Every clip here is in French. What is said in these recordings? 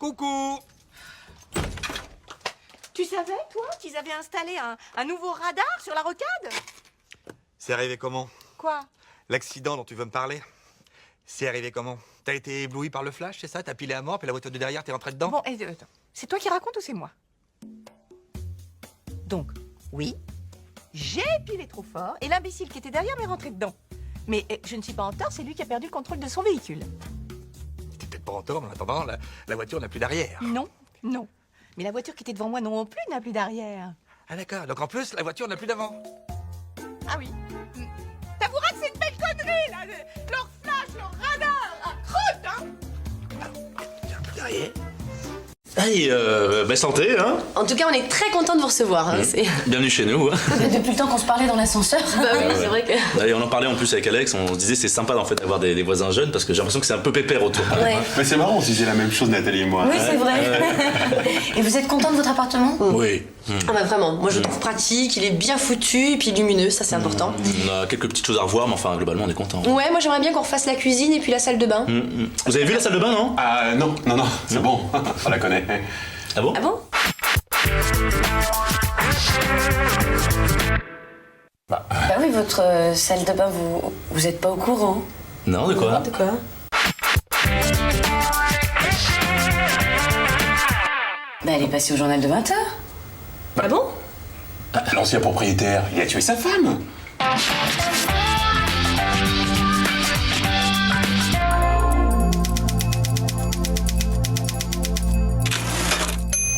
Coucou. Tu savais, toi, qu'ils avaient installé un nouveau radar sur la rocade? C'est arrivé comment? Quoi? L'accident dont tu veux me parler? C'est arrivé comment? T'as été ébloui par le flash, c'est ça? T'as pilé à mort, puis la voiture de derrière, t'es rentré dedans? Bon, attends. C'est toi qui racontes ou c'est moi? Donc, oui, j'ai pilé trop fort et l'imbécile qui était derrière m'est rentré dedans. Mais je ne suis pas en tort, c'est lui qui a perdu le contrôle de son véhicule. T'es peut-être pas en tort, mais en attendant, la voiture n'a plus d'arrière. Non, non. Mais la voiture qui était devant moi non plus n'a plus d'arrière. Ah d'accord, donc en plus, la voiture n'a plus d'avant. Ah oui. T'avoueras que c'est une belle connerie, là. Leur flash, leur radar, croûte, hein. Il y a plus d'arrière. Allez, santé, hein. En tout cas, on est très content de vous recevoir. Hein, Bienvenue chez nous. Hein. Depuis le temps qu'on se parlait dans l'ascenseur. Bah oui, c'est vrai que... Allez, on en parlait en plus avec Alex, on se disait c'est sympa en fait d'avoir des voisins jeunes parce que j'ai l'impression que c'est un peu pépère autour. Ouais. Mais c'est marrant, on se disait la même chose, Nathalie et moi. Oui, c'est vrai. Et vous êtes content de votre appartement? Oui. Ah bah vraiment, moi je le trouve pratique, il est bien foutu et puis lumineux, ça c'est important. On a quelques petites choses à revoir, mais enfin globalement on est content. Ouais, moi j'aimerais bien qu'on refasse la cuisine et puis la salle de bain. Vous avez vu la salle de bain, non? Ah non, c'est bon, on la connaît. Ah bon? Ah bon? Bah oui, votre salle de bain, vous êtes pas au courant? Non, de quoi? De quoi? Bah elle est passée au journal de 20h. Ah bon? L'ancien propriétaire, il a tué sa femme.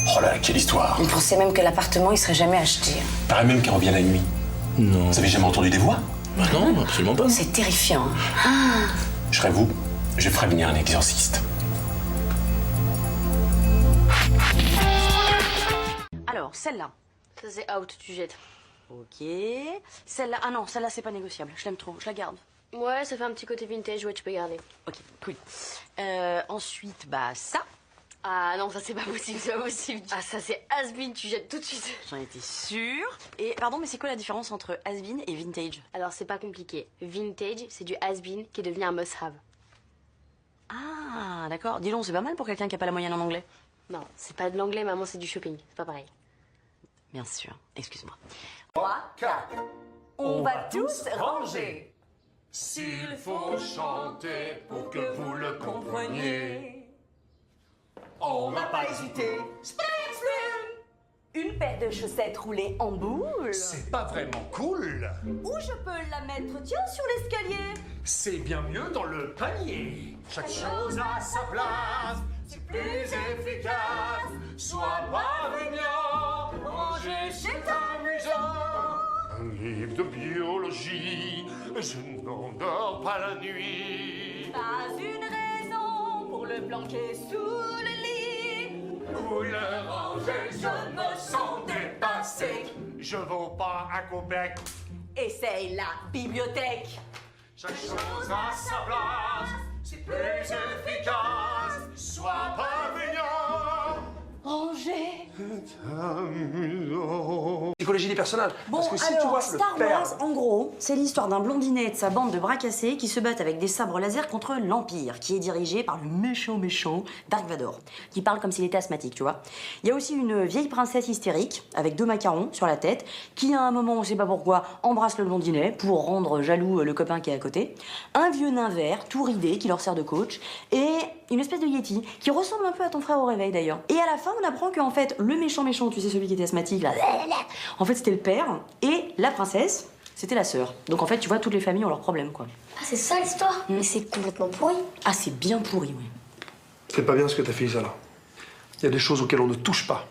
Oh là là, quelle histoire. On pensait même que l'appartement il serait jamais acheté. Paraît même qu'elle revient la nuit. Non. Vous avez jamais entendu des voix? Bah non, absolument pas. C'est terrifiant. Je serais vous, je ferais venir un exorciste. Alors, celle-là. Ça, c'est out, tu jettes. Ok. Celle-là, ah non, celle-là, c'est pas négociable. Je l'aime trop, je la garde. Ouais, ça fait un petit côté vintage, ouais, tu peux garder. Ok, cool. Ensuite, bah, ça. Ah non, ça c'est pas possible, c'est pas possible. Ah, ça c'est has-been, tu jettes tout de suite. J'en étais sûre. Et pardon, mais c'est quoi la différence entre has-been et vintage? Alors, c'est pas compliqué. Vintage, c'est du has-been qui est devenu un must-have. Ah, d'accord. Dis donc, c'est pas mal pour quelqu'un qui a pas la moyenne en anglais. Non, c'est pas de l'anglais, maman, c'est du shopping. C'est pas pareil. Bien sûr. Excuse-moi. 3, 4. On va tous ranger. S'il faut chanter pour que vous le compreniez, On va pas hésiter. Une paire de chaussettes roulées en boule. c'est pas vraiment cool. Ou je peux la mettre, tiens, sur l'escalier. C'est bien mieux dans le panier. Chaque chose à sa place, c'est plus efficace. Sois parvenant, manger c'est amusant. Un livre de biologie, je n'endors pas la nuit. Pas une raison pour le planquer sous le lit. Où le ranger, je me sens dépassé. Je vaux pas à Québec. Essaye la bibliothèque. Chaque chose à sa place, c'est plus efficace. Sois parvenant. Ranger. Psychologie des personnages. Bon, parce que si alors, tu vois Star le père... Wars, en gros, c'est l'histoire d'un blondinet et de sa bande de bras cassés qui se battent avec des sabres laser contre l'Empire, qui est dirigé par le méchant Dark Vador, qui parle comme s'il était asthmatique, tu vois. Il y a aussi une vieille princesse hystérique, avec 2 macarons sur la tête, qui à un moment, on sait pas pourquoi, embrasse le blondinet pour rendre jaloux le copain qui est à côté. Un vieux nain vert, tout ridé, qui leur sert de coach, et une espèce de Yeti, qui ressemble un peu à ton frère au réveil d'ailleurs. Et à la fin, on apprend qu'en fait, le méchant, tu sais, celui qui était asthmatique, là, en fait, c'était le père, et la princesse, c'était la sœur. Donc en fait, tu vois, toutes les familles ont leurs problèmes, quoi. Ah, c'est ça l'histoire? Mais c'est complètement pourri. Ah, c'est bien pourri, oui. C'est pas bien ce que t'as fait, Isa, là. Il y a des choses auxquelles on ne touche pas.